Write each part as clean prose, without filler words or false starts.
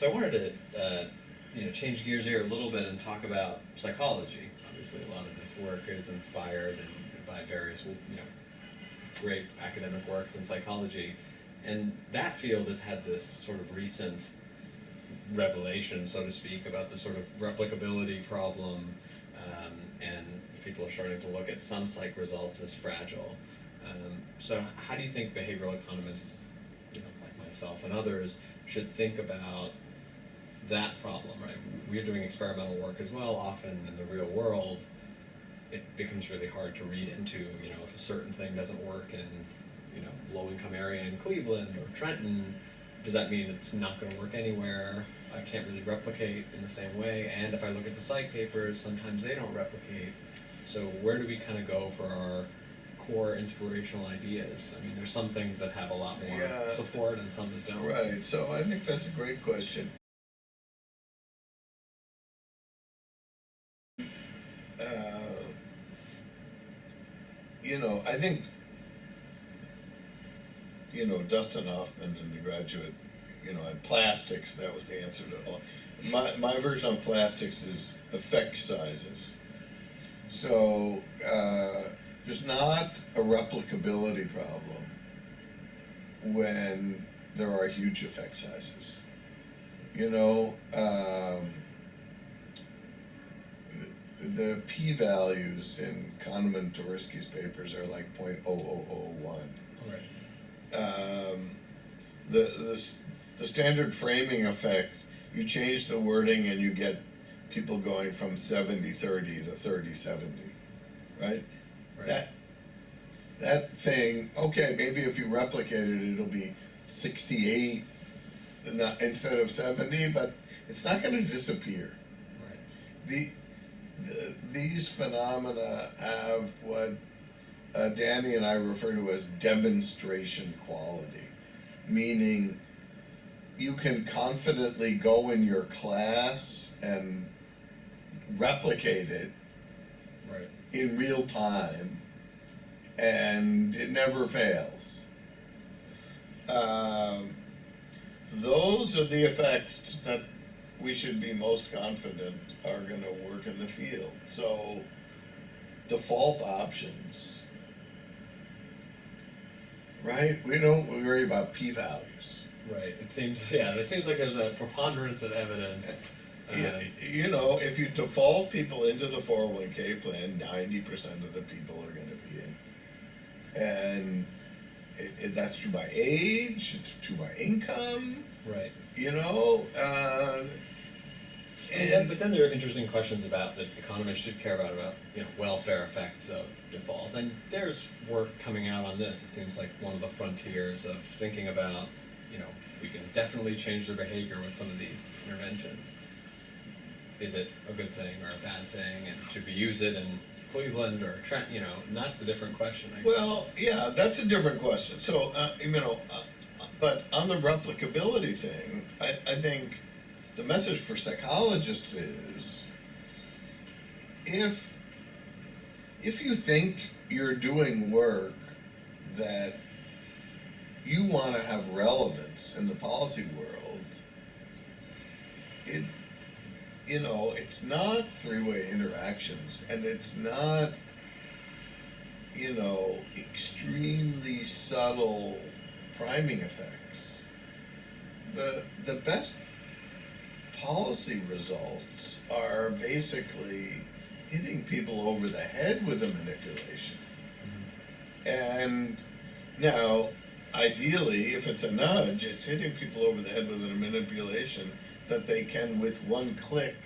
So I wanted to change gears here a little bit and talk about psychology. Obviously, a lot of this work is inspired by various great academic works in psychology, and that field has had this sort of recent revelation, so to speak, about the sort of replicability problem, and people are starting to look at some psych results as fragile. So how do you think behavioral economists, like myself and others, should think about that problem, right? We're doing experimental work as well. Often in the real world, it becomes really hard to read into, if a certain thing doesn't work in, low-income area in Cleveland or Trenton, does that mean it's not going to work anywhere? I can't really replicate in the same way. And if I look at the psych papers, sometimes they don't replicate. So where do we kind of go for our core inspirational ideas? I mean, there's some things that have a lot more support and some that don't. Right, so I think that's a great question. I think, Dustin Hoffman in The Graduate, had plastics. That was the answer to all. My version of plastics is effect sizes. So there's not a replicability problem when there are huge effect sizes. The p-values in Kahneman and Tversky's papers are like 0.0001. Right. The standard framing effect, you change the wording and you get people going from 70-30 to 30-70, right? That thing, okay, maybe if you replicate it, it'll be 68 instead of 70, but it's not going to disappear. Right. These phenomena have what Danny and I refer to as demonstration quality, meaning you can confidently go in your class and replicate it in real time, and it never fails. Those are the effects that we should be most confident are going to work in the field. So default options, right? We don't worry about p-values. Right. It seems like there's a preponderance of evidence. If you default people into the 401k plan, 90% of the people are going to be in. And that's true by age, it's true by income. Right. But then there are interesting questions about that economists should care about welfare effects of defaults. And there's work coming out on this. It seems like one of the frontiers of thinking about, we can definitely change their behavior with some of these interventions. Is it a good thing or a bad thing? And should we use it in Cleveland or Trent? And that's a different question. Well, yeah, that's a different question. So, but on the replicability thing, I think the message for psychologists is if you think you're doing work that you want to have relevance in the policy world, it's not three-way interactions, and it's not, extremely subtle priming effects. The best policy results are basically hitting people over the head with a manipulation. And now, ideally, if it's a nudge, it's hitting people over the head with a manipulation that they can, with one click,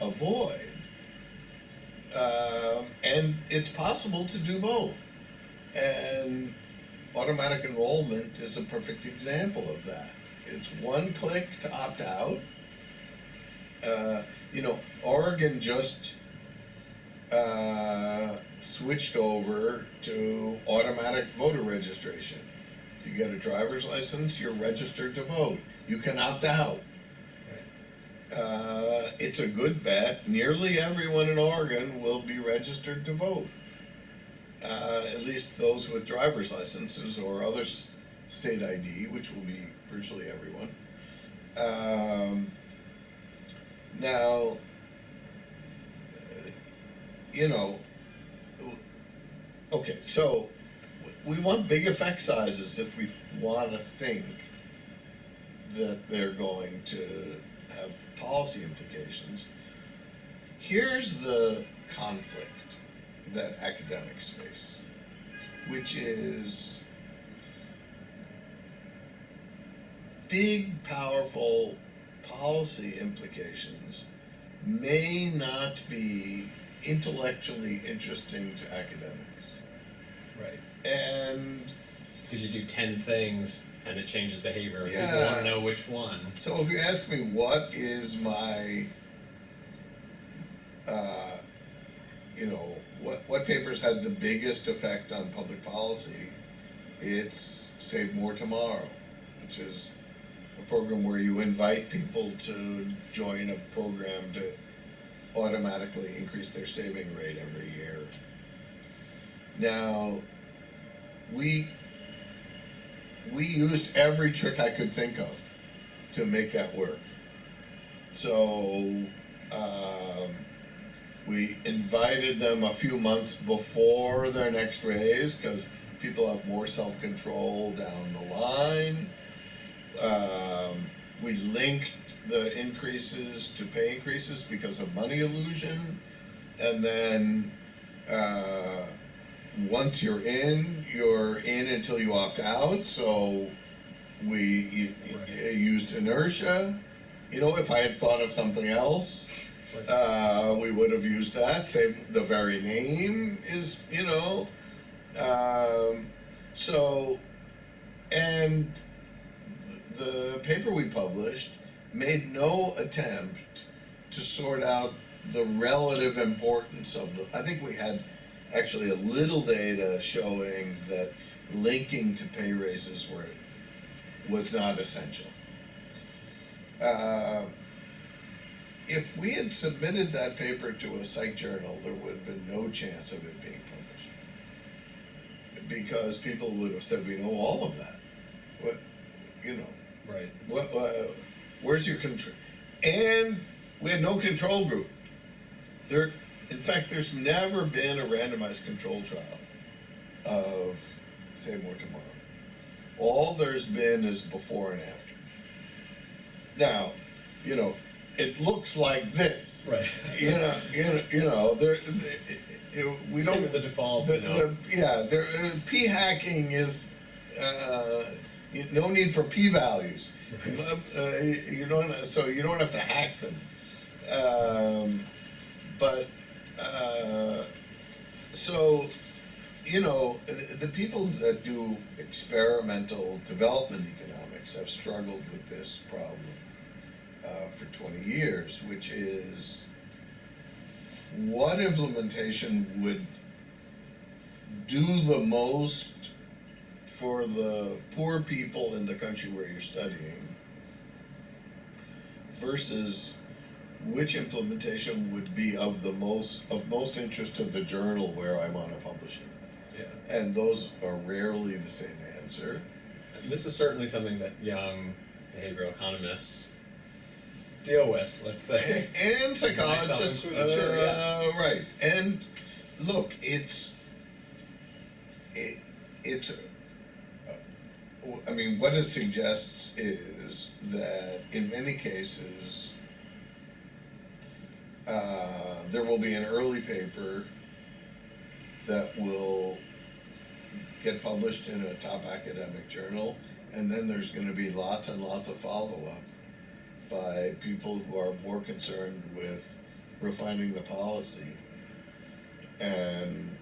avoid. And it's possible to do both. And automatic enrollment is a perfect example of that. It's one click to opt out. Oregon just switched over to automatic voter registration. If you get a driver's license, you're registered to vote. You can opt out. It's a good bet. Nearly everyone in Oregon will be registered to vote. At least those with driver's licenses or other state ID, which will be virtually everyone. Now, you know, okay, so we want big effect sizes if we want to think that they're going to have policy implications. Here's the conflict that academics face, which is big, powerful policy implications may not be intellectually interesting to academics. Right. And because you do 10 things and it changes behavior. Yeah. People want to know which one. So if you ask me what is my, what papers had the biggest effect on public policy, it's Save More Tomorrow, which is a program where you invite people to join a program to automatically increase their saving rate every year. Now, we used every trick I could think of to make that work. So we invited them a few months before their next raise because people have more self-control down the line. We linked the increases to pay increases because of money illusion, and then once you're in until you opt out. So we used inertia. If I had thought of something else, we would have used that. Same, the very name is, so, and the paper we published made no attempt to sort out the relative importance of I think we had actually a little data showing that linking to pay raises was not essential. If we had submitted that paper to a psych journal, there would have been no chance of it being published, because people would have said, "We know all of that. What, Right. Where's your control?" And we had no control group. In fact, there's never been a randomized control trial of Save More Tomorrow. All there's been is before and after. Now, it looks like this. Right. We don't. Same with the default. P hacking is no need for p values. Right. You don't have to hack them. The people that do experimental development economics have struggled with this problem for 20 years, which is what implementation would do the most for the poor people in the country where you're studying versus which implementation would be of most interest to the journal where I want to publish it. Yeah. And those are rarely the same answer. And this is certainly something that young behavioral economists deal with, let's say. And psychologists, Sure. right. And look, what it suggests is that in many cases, there will be an early paper that will get published in a top academic journal, and then there's going to be lots and lots of follow-up by people who are more concerned with refining the policy and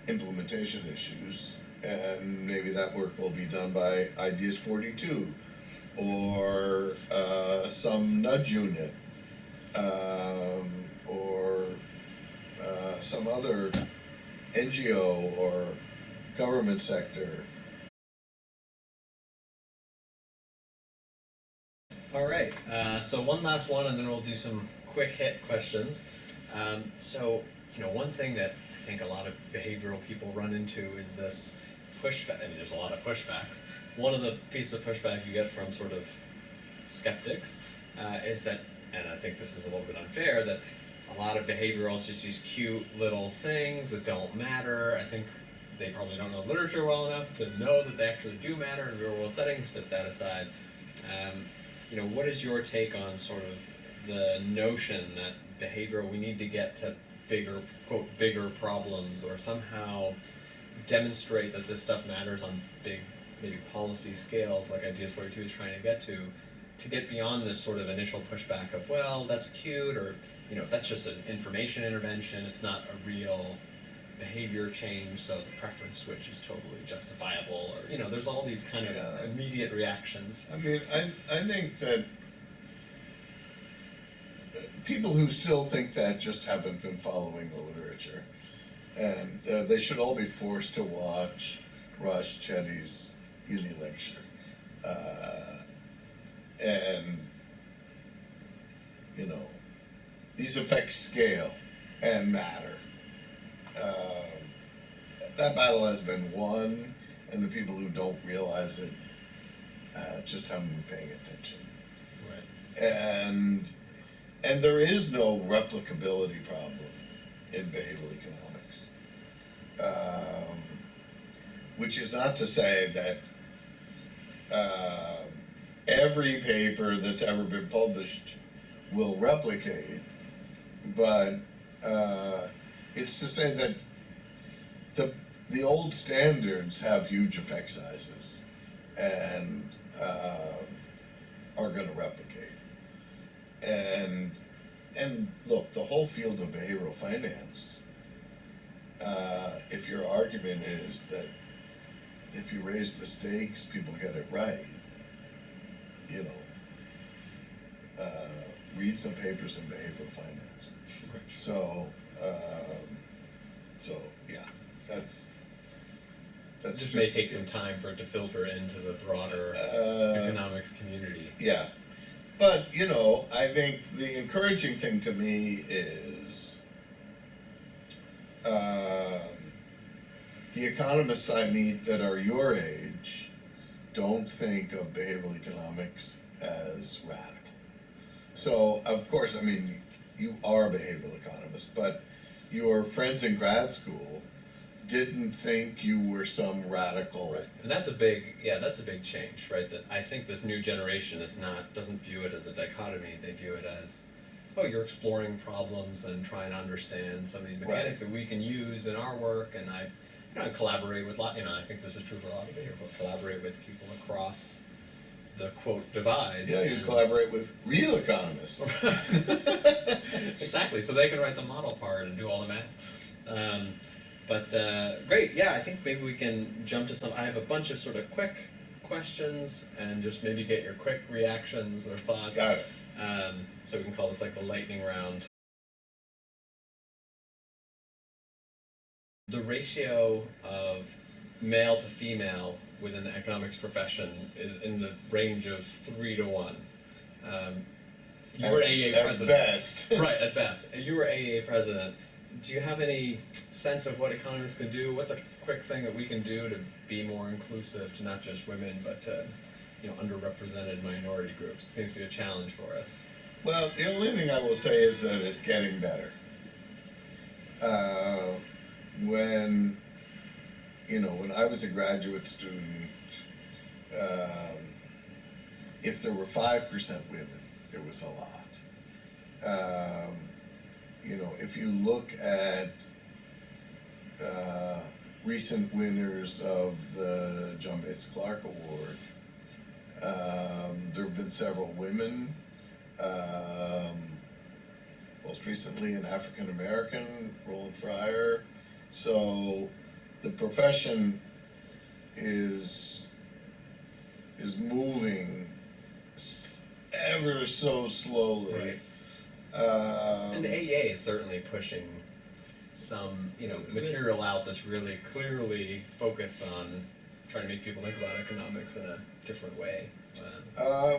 implementation issues, and maybe that work will be done by Ideas 42 or some nudge unit or some other NGO or government sector. All right, so one last one, and then we'll do some quick hit questions. One thing that I think a lot of behavioral people run into is this pushback. I mean, there's a lot of pushbacks. One of the pieces of pushback you get from sort of skeptics is that, and I think this is a little bit unfair, that a lot of behavioral is just these cute little things that don't matter. I think they probably don't know literature well enough to know that they actually do matter in real world settings, but that aside, what is your take on sort of the notion that behavioral, we need to get to bigger, quote, bigger problems, or somehow demonstrate that this stuff matters on big, maybe policy scales, like Ideas 42 is trying to get beyond this sort of initial pushback of, well, that's cute, or, that's just an information intervention, it's not a real behavior change, so the preference switch is totally justifiable, or, there's all these kind of immediate reactions. I mean, I think that people who still think that just haven't been following the literature, and they should all be forced to watch Ross Chetty's Ely lecture, and these effects scale and matter. That battle has been won, and the people who don't realize it just haven't been paying attention. Right. And there is no replicability problem in behavioral economics, which is not to say that every paper that's ever been published will replicate, but it's to say that the old standards have huge effect sizes and are going to replicate. And look, the whole field of behavioral finance, if your argument is that if you raise the stakes, people get it right, read some papers in behavioral finance. So yeah, that's It just may take some time for it to filter into the broader economics community. Yeah. But, I think the encouraging thing to me is the economists I meet that are your age don't think of behavioral economics as radical. So, of course, you are a behavioral economist, but your friends in grad school didn't think you were some radical. Right. And that's a big change, right? That I think this new generation doesn't view it as a dichotomy. They view it as, you're exploring problems and trying to understand some of these mechanics that we can use in our work, and I collaborate with I think this is true for a lot of behavior, but collaborate with people across the quote divide. Yeah, you collaborate with real economists. Exactly. So they can write the model part and do all the math. But great, yeah, I think maybe we can jump to some. I have a bunch of sort of quick questions and just maybe get your quick reactions or thoughts. Got it. So we can call this like the lightning round. The ratio of male to female within the economics profession is in the range of 3 to 1. You were AEA president. At best. Right, at best. You were AEA president. Do you have any sense of what economists can do? What's a quick thing that we can do to be more inclusive to not just women, but to underrepresented minority groups? It seems to be a challenge for us. Well, the only thing I will say is that it's getting better. When I was a graduate student, if there were 5% women, it was a lot. If you look at recent winners of the John Bates Clark Award, there have been several women, most recently an African American, Roland Fryer. So the profession is moving ever so slowly. Right. And the AEA is certainly pushing some, material out that's really clearly focused on trying to make people think about economics in a different way.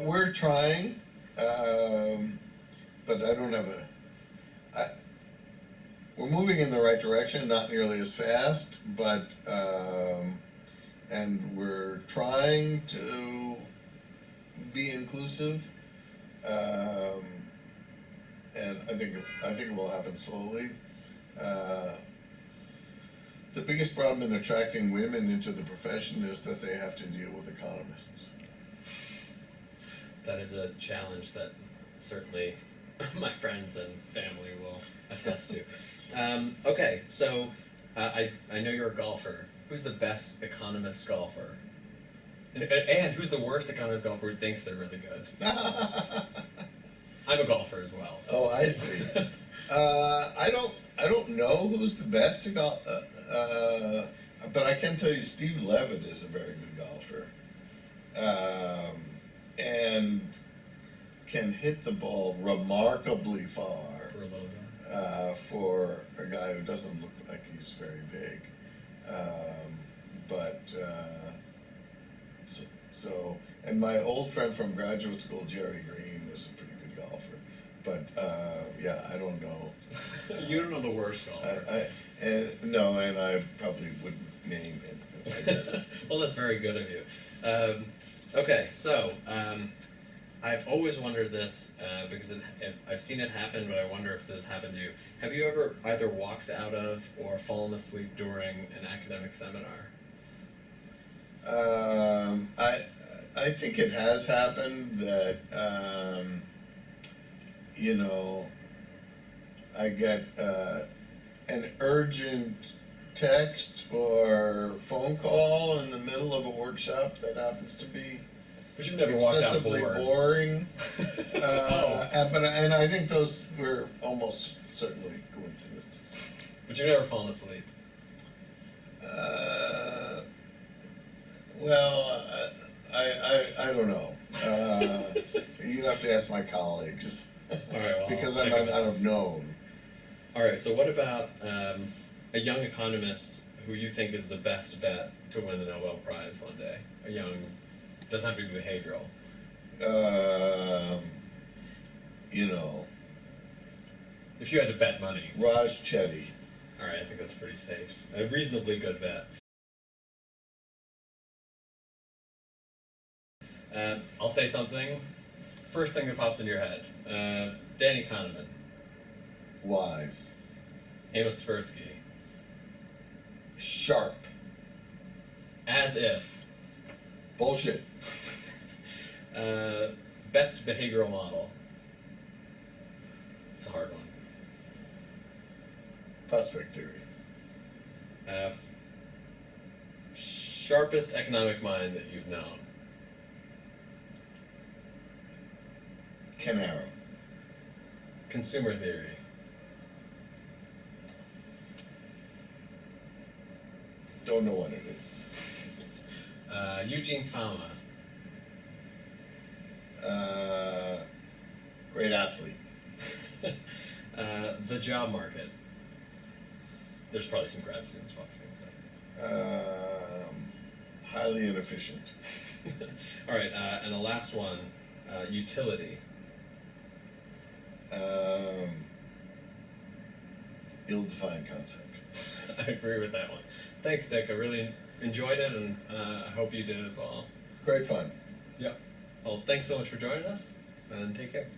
We're trying, but I don't have we're moving in the right direction, not nearly as fast, but, and we're trying to be inclusive, And I think it will happen slowly. The biggest problem in attracting women into the profession is that they have to deal with economists. That is a challenge that certainly my friends and family will attest to. Okay, so I know you're a golfer. Who's the best economist golfer? And who's the worst economist golfer who thinks they're really good? I'm a golfer as well. So. Oh, I see. I don't know who's the best but I can tell you Steve Levitt is a very good golfer, and can hit the ball remarkably far For a little guy. for a guy who doesn't look like he's very big. So, and my old friend from graduate school, Jerry Green, was a pretty good golfer. But yeah, I don't know. You don't know the worst golfer. No, and I probably wouldn't name him if I did. Well, that's very good of you. Okay, so I've always wondered this because I've seen it happen, but I wonder if this happened to you. Have you ever either walked out of or fallen asleep during an academic seminar? I think it has happened that I get an urgent text or phone call in the middle of a workshop that happens to be But you've never walked out excessively bored. boring. Oh. And I think those were almost certainly coincidences. But you've never fallen asleep. Well, I don't know. You'd have to ask my colleagues. All right, well, Because I'll I check might it not out. have known. All right, so what about a young economist who you think is the best bet to win the Nobel Prize one day? A young, doesn't have to be behavioral. If you had to bet money. Raj Chetty. All right, I think that's pretty safe. A reasonably good bet. I'll say something. First thing that pops into your head. Danny Kahneman. Wise. Amos Tversky. Sharp. As if. Bullshit. Best behavioral model. It's a hard one. Prospect theory. Sharpest economic mind that you've known. Ken Arrow. Consumer theory. Don't know what it is. Eugene Fama. Great athlete. The job market. There's probably some grad students watching. So. Highly inefficient. All right, and the last one, utility. Ill-defined concept. I agree with that one. Thanks, Dick. I really enjoyed it, and I hope you did as well. Great fun. Yep. Well, thanks so much for joining us, and take care.